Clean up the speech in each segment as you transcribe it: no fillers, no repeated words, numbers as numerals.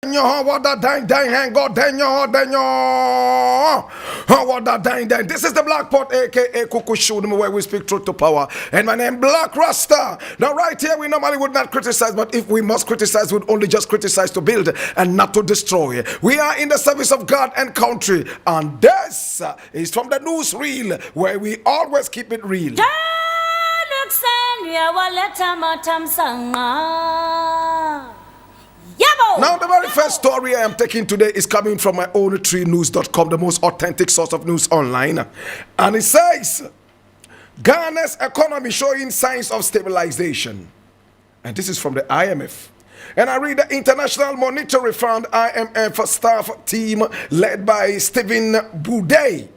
What that dang hang God what that dang. This is the Black Pot, aka Kuku Shudum, where we speak truth to power. And my name Blakk Rasta. Now right here we normally would not criticize, but if we must criticize, we'd only just criticize to build and not to destroy. We are in the service of God and country, and this is from the newsreel, where we always keep it real. Now, the very first story I am taking today is coming from my own treenews.com, the most authentic source of news online. And it says, Ghana's economy showing signs of stabilization. And this is from the IMF. And I read the International Monetary Fund IMF staff team led by Stephen Boudet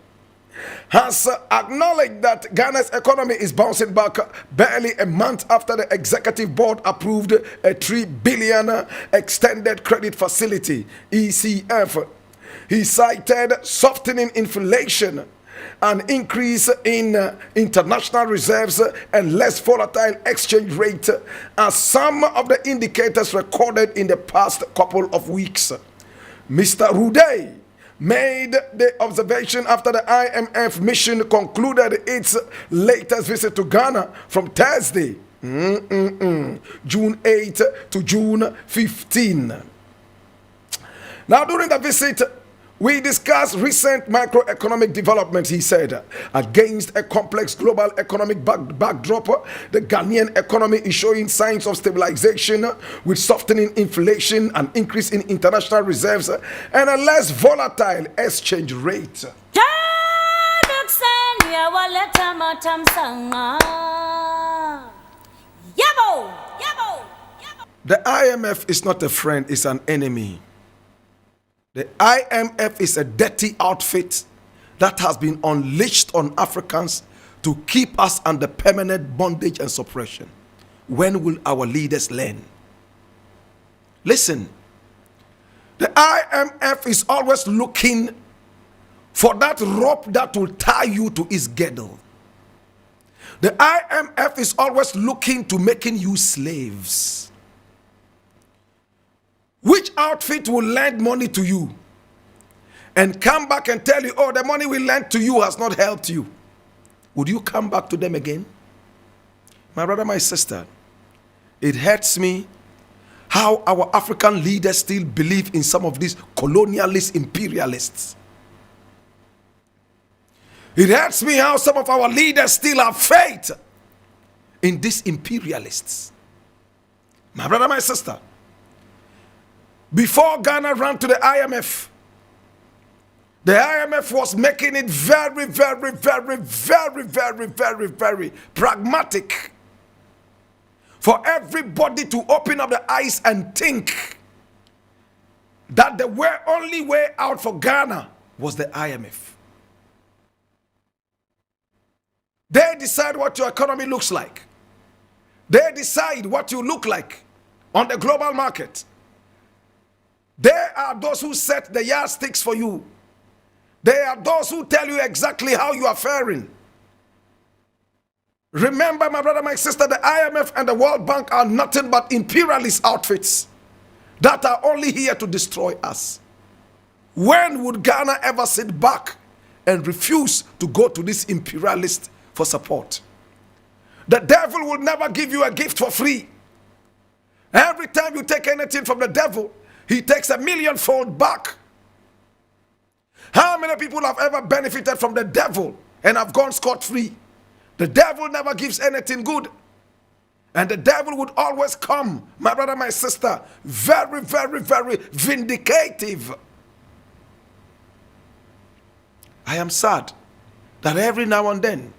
has acknowledged that Ghana's economy is bouncing back barely a month after the executive board approved a 3 billion extended credit facility, ECF. He cited softening inflation, an increase in international reserves, and less volatile exchange rate as some of the indicators recorded in the past couple of weeks. Mr. Rude made the observation after the IMF mission concluded its latest visit to Ghana from Thursday, June 8 to June 15. Now, during the visit, we discussed recent macroeconomic developments, he said. Against a complex global economic backdrop, the Ghanaian economy is showing signs of stabilization with softening inflation, an increase in international reserves, and a less volatile exchange rate. The IMF is not a friend, it's an enemy. The IMF is a dirty outfit that has been unleashed on Africans to keep us under permanent bondage and suppression. When will our leaders learn? Listen, the IMF is always looking for that rope that will tie you to its girdle. The IMF is always looking to making you slaves. Which outfit will lend money to you and come back and tell you, oh, the money we lent to you has not helped you? Would you come back to them again? My brother, my sister, it hurts me how our African leaders still believe in some of these colonialist imperialists. It hurts me how some of our leaders still have faith in these imperialists. My brother, my sister, before Ghana ran to the IMF was making it very pragmatic for everybody to open up the eyes and think that the only way out for Ghana was the IMF. They decide what your economy looks like. They decide what you look like on the global market. They are those who set the yardsticks for you. They are those who tell you exactly how you are faring. Remember, my brother, my sister, the IMF and the World Bank are nothing but imperialist outfits that are only here to destroy us. When would Ghana ever sit back and refuse to go to this imperialist for support? The devil will never give you a gift for free. Every time you take anything from the devil, he takes 1,000,000-fold back. How many people have ever benefited from the devil and have gone scot-free? The devil never gives anything good. And the devil would always come, my brother, my sister, very vindicative. I am sad that every now and then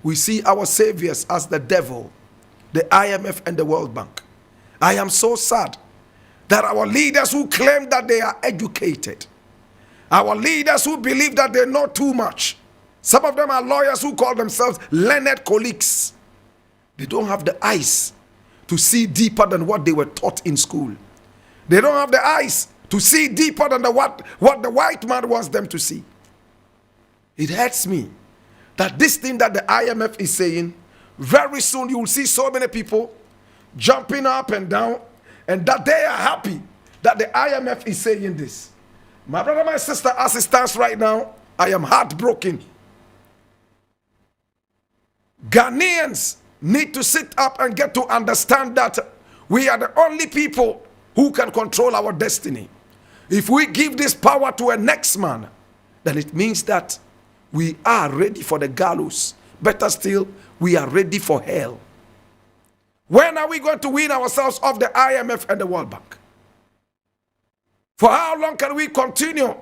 we see our saviors as the devil, the IMF and the World Bank. I am so sad that our leaders who claim that they are educated, our leaders who believe that they know too much, some of them are lawyers who call themselves learned colleagues. They don't have the eyes to see deeper than what they were taught in school. They don't have the eyes to see deeper than what the white man wants them to see. It hurts me that this thing that the IMF is saying, very soon you will see so many people jumping up and down, and that they are happy that the IMF is saying this. My brother, my sister, as it stands right now, I am heartbroken. Ghanaians need to sit up and get to understand that we are the only people who can control our destiny. If we give this power to a next man, then it means that we are ready for the gallows. Better still, we are ready for hell. When are we going to wean ourselves off the IMF and the World Bank? For how long can we continue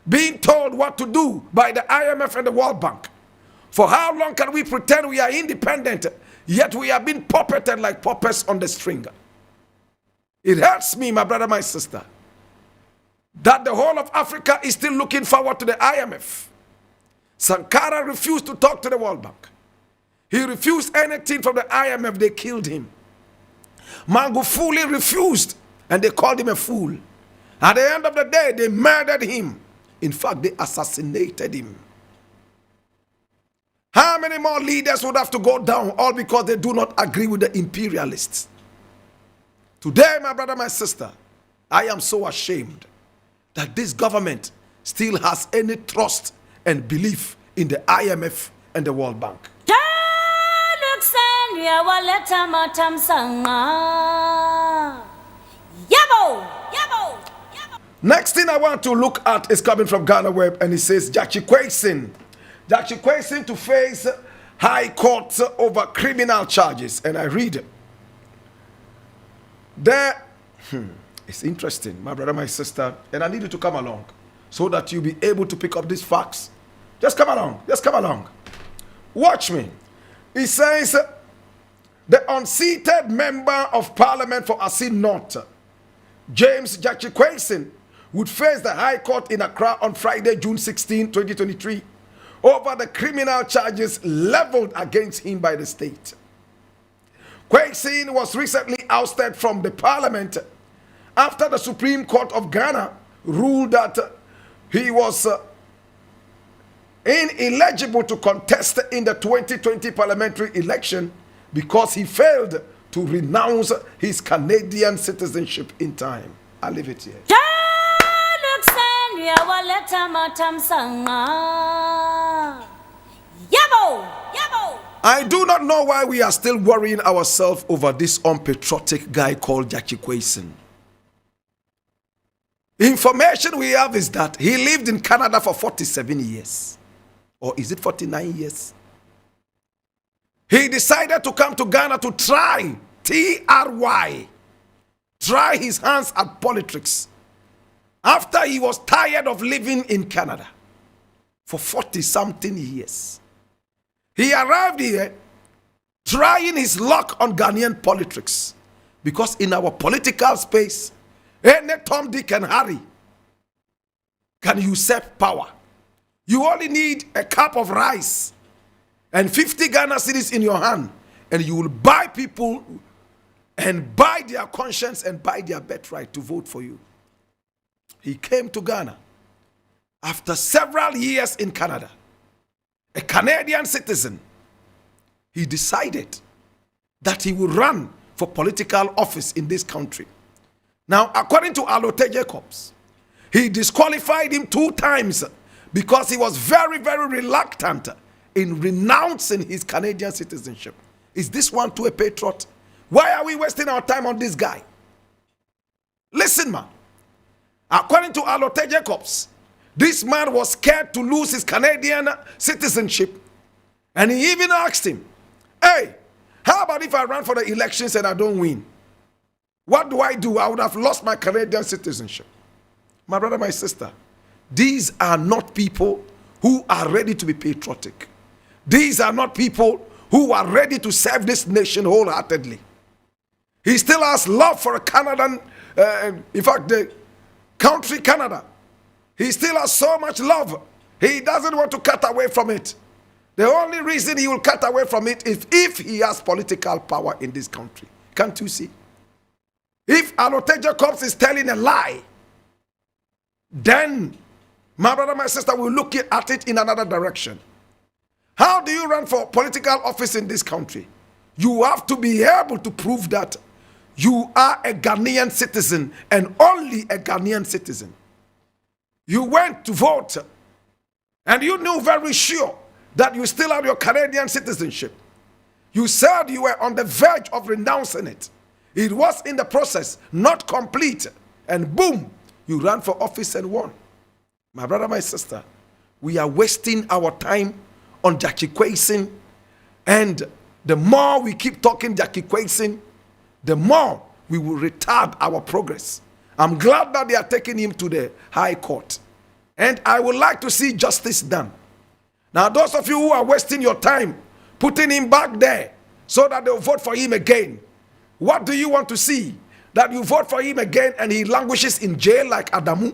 being told what to do by the IMF and the World Bank? For how long can we pretend we are independent, yet we are being puppeted like puppets on the string? It hurts me, my brother, my sister, that the whole of Africa is still looking forward to the IMF. Sankara refused to talk to the World Bank. He refused anything from the IMF. They killed him. Magufuli refused, and they called him a fool. At the end of the day, they murdered him. In fact, they assassinated him. How many more leaders would have to go down, all because they do not agree with the imperialists? Today, my brother, my sister, I am so ashamed that this government still has any trust and belief in the IMF and the World Bank. Next thing I want to look at is coming from Ghana Web, and it says Jackie Kwesi to face High Court over criminal charges. And I read there. It's interesting, my brother, my sister, and I need you to come along so that you'll be able to pick up these facts. Just come along. Just come along. Watch me. It says the unseated member of parliament for Assin North, James Jackie Kwesi, would face the High Court in Accra on Friday, June 16, 2023, over the criminal charges leveled against him by the state. Kwesi was recently ousted from the parliament after the Supreme Court of Ghana ruled that he was ineligible to contest in the 2020 parliamentary election because he failed to renounce his Canadian citizenship in time. I'll leave it here. I do not know why we are still worrying ourselves over this unpatriotic guy called Jackie Kwesi. Information we have is that he lived in Canada for 47 years. Or is it 49 years? He decided to come to Ghana to try, try his hands at politics after he was tired of living in Canada for 40-something years. He arrived here trying his luck on Ghanaian politics because in our political space, any Tom, Dick, and Harry can usurp power. You only need a cup of rice and 50 Ghana cedis in your hand, and you will buy people and buy their conscience and buy their birthright to vote for you. He came to Ghana after several years in Canada, a Canadian citizen. He decided that he would run for political office in this country. Now, according to Alote Jacobs, he disqualified him 2 times because he was very, very reluctant in renouncing his Canadian citizenship. Is this one to a patriot? Why are we wasting our time on this guy? Listen, man. According to Alote Jacobs, this man was scared to lose his Canadian citizenship. And he even asked him, hey, how about if I run for the elections and I don't win? What do? I would have lost my Canadian citizenship. My brother, my sister, these are not people who are ready to be patriotic. These are not people who are ready to serve this nation wholeheartedly. He still has love for a Canadian, in fact, the country Canada. He still has so much love. He doesn't want to cut away from it. The only reason he will cut away from it is if he has political power in this country. Can't you see? If Alote Jacobs is telling a lie, then, my brother, my sister, will look at it in another direction. How do you run for political office in this country? You have to be able to prove that you are a Ghanaian citizen and only a Ghanaian citizen. You went to vote and you knew very sure that you still have your Canadian citizenship. You said you were on the verge of renouncing it. It was in the process, not complete. And boom, you ran for office and won. My brother, my sister, we are wasting our time on Jackie Quayson. And the more we keep talking Jackie Quayson, the more we will retard our progress. I'm glad that they are taking him to the High Court. And I would like to see justice done. Now, those of you who are wasting your time putting him back there so that they'll vote for him again, what do you want to see? That you vote for him again and he languishes in jail like Adamu?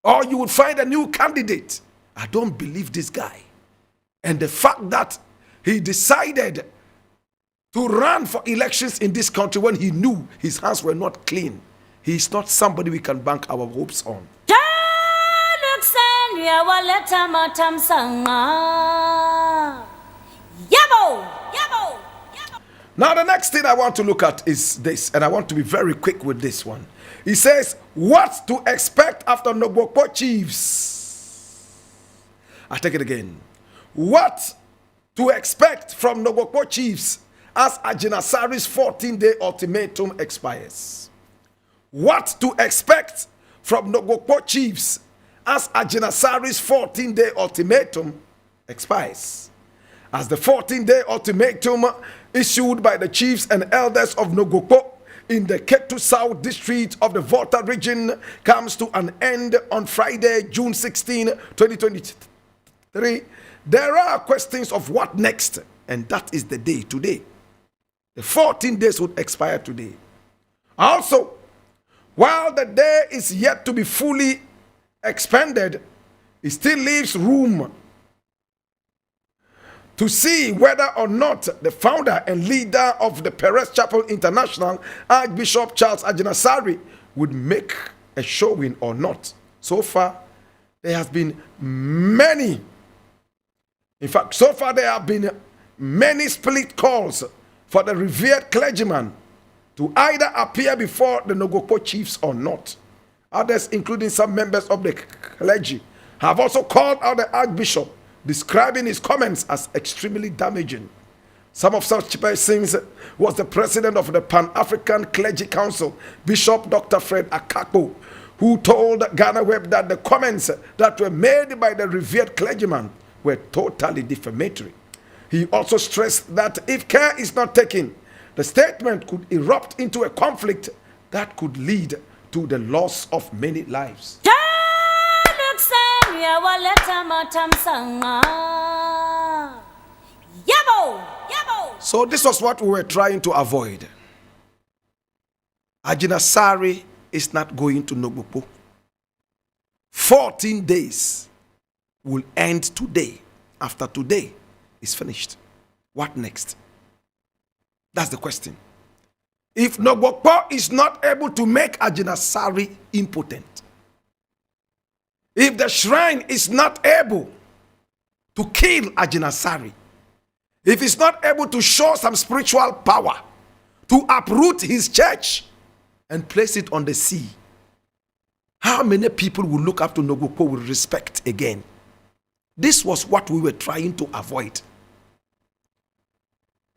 Or you would find a new candidate? I don't believe this guy. And the fact that he decided to run for elections in this country when he knew his hands were not clean, he is not somebody we can bank our hopes on. Now the next thing I want to look at is this, and I want to be very quick with this one. He says, what to expect after Nogbokpo Chiefs? I take it again. What to expect from Nogbokpo Chiefs as Ajinasari's 14-day ultimatum expires? What to expect from Nogbokpo Chiefs as Ajinasari's 14-day ultimatum expires? As the 14-day ultimatum issued by the chiefs and elders of Nogbokpo in the Ketu South district of the Volta region comes to an end on Friday, June 16, 2023, there are questions of what next, and that is the day today. The 14 days would expire today. Also, while the day is yet to be fully expended, it still leaves room to see whether or not the founder and leader of the Perez Chapel International, Archbishop Charles Ajinasari, would make a showing or not. So far, there has been many. In fact, so far there have been many split calls for the revered clergyman to either appear before the Nogbokpo chiefs or not. Others, including some members of the clergy, have also called out the Archbishop, describing his comments as extremely damaging. Some of such persons was the president of the Pan-African Clergy Council, Bishop Dr. Fred Akakpo, who told Ghana Web that the comments that were made by the revered clergyman were totally defamatory. He also stressed that if care is not taken, the statement could erupt into a conflict that could lead to the loss of many lives. So this was what we were trying to avoid. Ajinasari is not going to Nogbokpo. 14 days will end today. After today is finished, what next? That's the question. If Nogbokpo is not able to make Ajinasari impotent, if the shrine is not able to kill Ajinasari, if it's not able to show some spiritual power to uproot his church and place it on the sea, how many people will look up to Nogbokpo with respect again? This was what we were trying to avoid.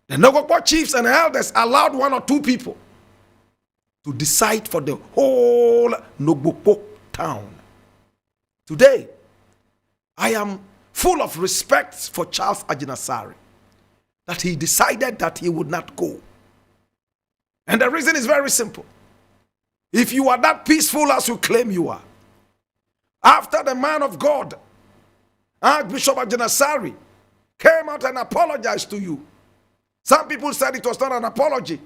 The Nogbokpo chiefs and elders allowed one or two people to decide for the whole Nogbokpo town. Today, I am full of respect for Charles Ajinasari, that he decided that he would not go. And the reason is very simple. If you are that peaceful as you claim you are, after the man of God, Archbishop Ajinasari, came out and apologized to you, some people said it was not an apology.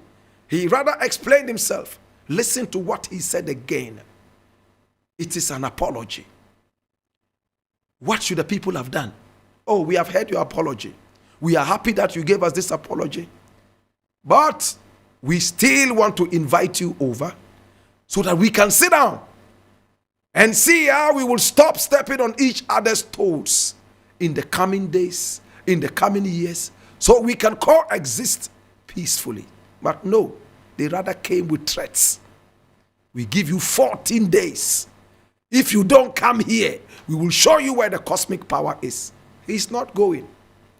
He rather explained himself. Listen to what he said again. It is an apology. What should the people have done? Oh, we have heard your apology. We are happy that you gave us this apology. But we still want to invite you over so that we can sit down and see how we will stop stepping on each other's toes in the coming days, in the coming years, so we can coexist peacefully. But no, They rather came with threats. We give you 14 days. If you don't come here, we will show you where the cosmic power is. He's not going.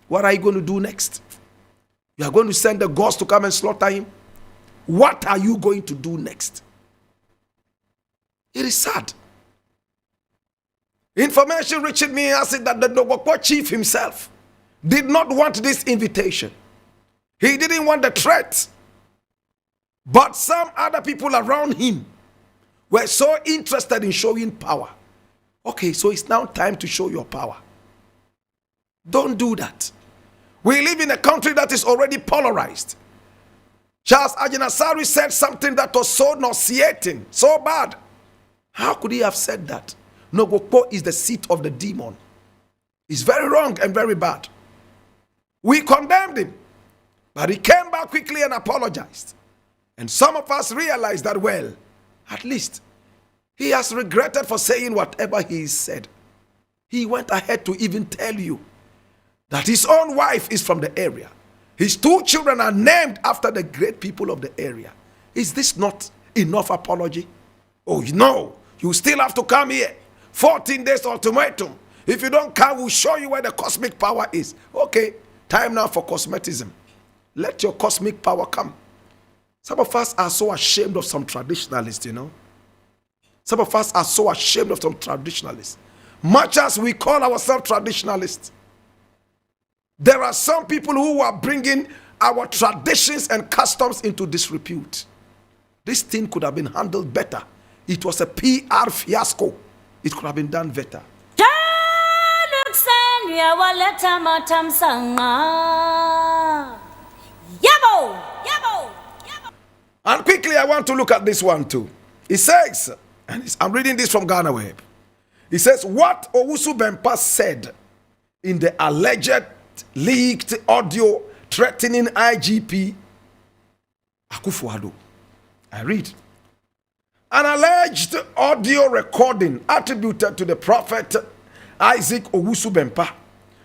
What are you going to do next? You are going to send the gods to come and slaughter him? What are you going to do next? It is sad. Information reaching me as that the Nobokpo chief himself did not want this invitation. He didn't want the threat. But some other people around him were so interested in showing power. Okay, so it's now time to show your power. Don't do that. We live in a country that is already polarized. Charles Ajinasari said something that was so nauseating, so bad. How could he have said that? Nobokpo is the seat of the demon. It's very wrong and very bad. We condemned him, but he came back quickly and apologized. And some of us realized that, well, at least he has regretted for saying whatever he said. He went ahead to even tell you that his own wife is from the area. His 2 children are named after the great people of the area. Is this not enough apology? Oh, no, you still have to come here. 14 days ultimatum. If you don't come, we'll show you where the cosmic power is. Okay, time now for cosmetism. Let your cosmic power come. Some of us are so ashamed of some traditionalists, you know. Some of us are so ashamed of some traditionalists. Much as we call ourselves traditionalists, there are some people who are bringing our traditions and customs into disrepute. This thing could have been handled better. It was a PR fiasco. It could have been done better. And quickly, I want to look at this one too. It says, and I'm reading this from Ghana Web. It says, what Owusu Bempah said in the alleged leaked audio threatening IGP Akufo-Addo. I read. An alleged audio recording attributed to the prophet Isaac Owusu Bempah,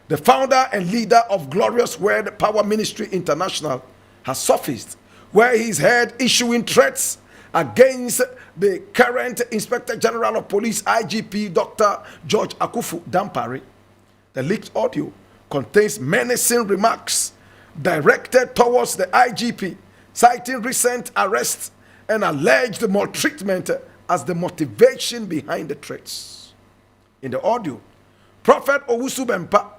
the founder and leader of Glorious Word Power Ministry International, has surfaced, where he is heard issuing threats against the current Inspector General of Police, IGP Dr. George Akuffo Dampare. The leaked audio contains menacing remarks directed towards the IGP, citing recent arrests and alleged maltreatment as the motivation behind the threats. In the audio, Prophet Owusu Bempah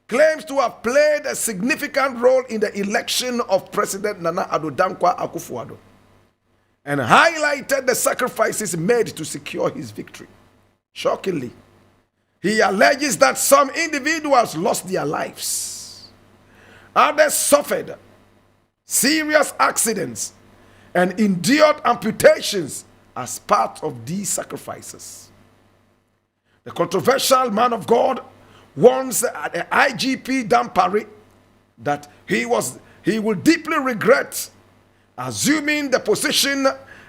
claims to have played a significant role in the election of President Nana Addo Dankwa Akufo-Addo and highlighted the sacrifices made to secure his victory. Shockingly, he alleges that some individuals lost their lives, others suffered serious accidents and endured amputations as part of these sacrifices. The controversial man of God warns the IGP Dampare that he will deeply regret assuming the position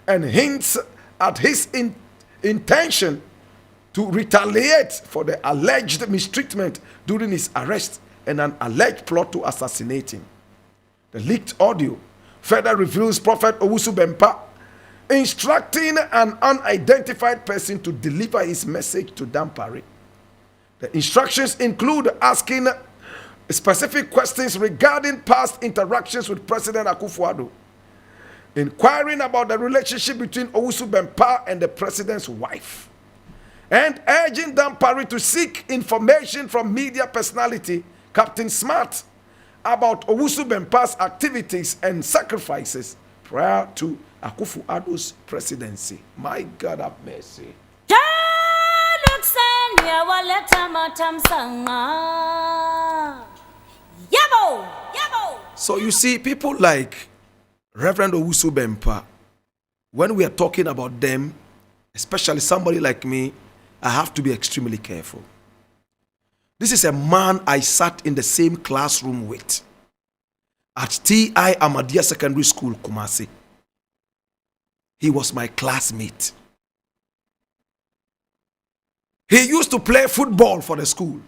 and hints at his intention to retaliate for the alleged mistreatment during his arrest and an alleged plot to assassinate him. The leaked audio further reveals Prophet Owusu Bempah instructing an unidentified person to deliver his message to Dampare. The instructions include asking specific questions regarding past interactions with President Akufo-Addo, inquiring about the relationship between Owusu Bempah and the president's wife, and urging Dampare to seek information from media personality Captain Smart about Owusu Bempah's activities and sacrifices prior to Akufo-Addo's presidency. My God have mercy. So you see, people like Reverend Owusu Bempah, when we are talking about them, especially somebody like me, I have to be extremely careful. This is a man I sat in the same classroom with at T.I. Ahmadiyya Secondary School, Kumasi. He was my classmate. He used to play football for the school,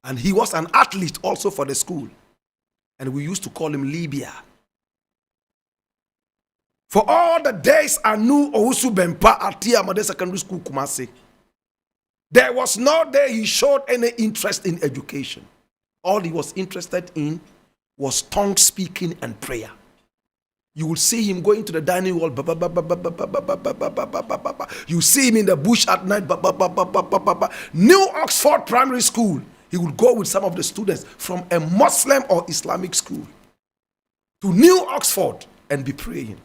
and he was an athlete also for the school, and we used to call him Libya. For all the days I knew Owusu Bempah at Tiamade Secondary School, Kumasi, there was no day he showed any interest in education. All he was interested in was tongue speaking and prayer. You will see him going to the dining hall. You see him in the bush at night. New Oxford Primary School. He would go with some of the students from a Muslim or Islamic school to New Oxford and be praying.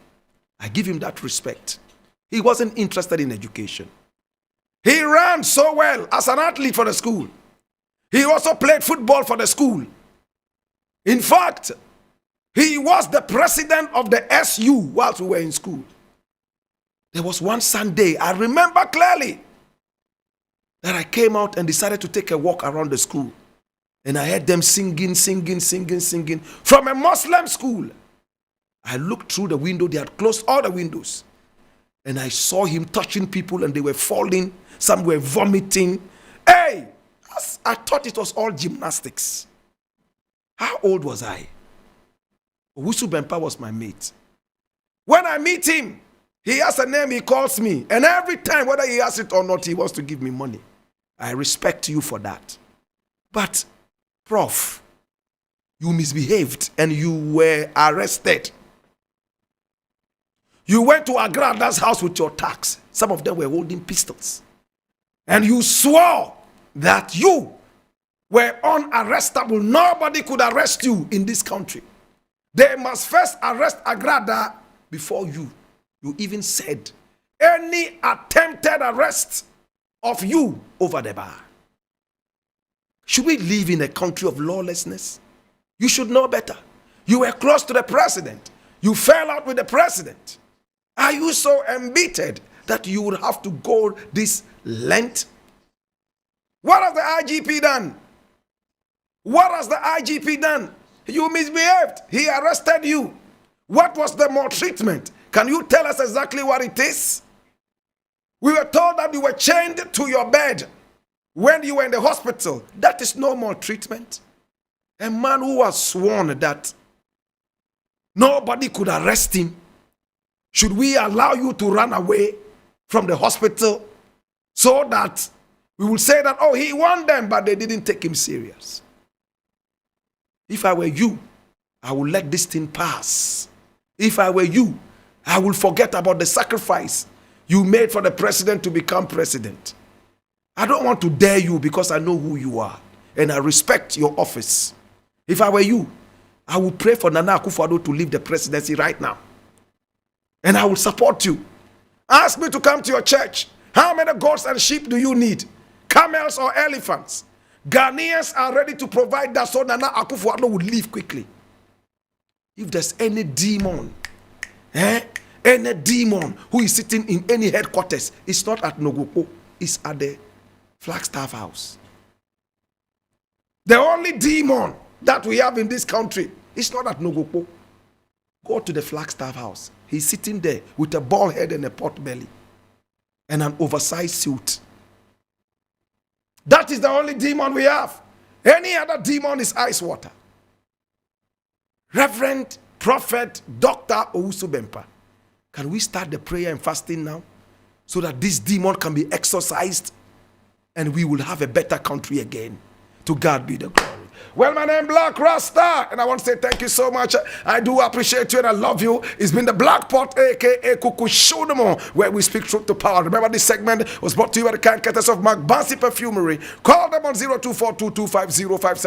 I give him that respect. He wasn't interested in education. He ran so well as an athlete for the school. He also played football for the school. In fact, he was the president of the SU whilst we were in school. There was one Sunday, I remember clearly, that I came out and decided to take a walk around the school. And I heard them singing from a Muslim school. I looked through the window, they had closed all the windows. And I saw him touching people and they were falling. Some were vomiting. Hey, I thought it was all gymnastics. How old was I? Owusu Bempah was my mate. When I meet him, he has a name, he calls me. And every time, whether he has it or not, he wants to give me money. I respect you for that. But, Prof, you misbehaved and you were arrested. You went to Agrada's house with your tax. Some of them were holding pistols. And you swore that you were unarrestable. Nobody could arrest you in this country. They must first arrest Agrada before you. You even said any attempted arrest of you over the bar. Should we live in a country of lawlessness? You should know better. You were close to the president. You fell out with the president. Are you so embittered that you would have to go this length? What has the IGP done? What has the IGP done? You misbehaved. He arrested you. What was the maltreatment? Can you tell us exactly what it is? We were told that you were chained to your bed when you were in the hospital. That is no maltreatment. A man who has sworn that nobody could arrest him. Should we allow you to run away from the hospital so that we will say that, oh, he won them, but they didn't take him serious? If I were you, I would let this thing pass. If I were you, I will forget about the sacrifice you made for the president to become president. I don't want to dare you because I know who you are and I respect your office. If I were you, I would pray for Nana Akufo-Addo to leave the presidency right now. And I will support you. Ask me to come to your church. How many goats and sheep do you need? Camels or elephants? Ghanaians are ready to provide that so Nana Akufo-Addo would leave quickly. If there's any demon, any demon who is sitting in any headquarters, it's not at Nogopo, it's at the Flagstaff House. The only demon that we have in this country is not at Nogopo. Go to the Flagstaff House. He's sitting there with a bald head and a pot belly and an oversized suit. That is the only demon we have. Any other demon is ice water. Reverend, Prophet, Dr. Owusu Bempah, can we start the prayer and fasting now so that this demon can be exorcised and we will have a better country again? To God be the glory. Well, my name is Blakk Rasta, and I want to say thank you so much. I do appreciate you and I love you. It's been the Black Pot, aka Kuku Shodomo, where we speak truth to power. Remember, this segment was brought to you by the kind courtesy of Mark Bansi Perfumery. Call them on 0242250577.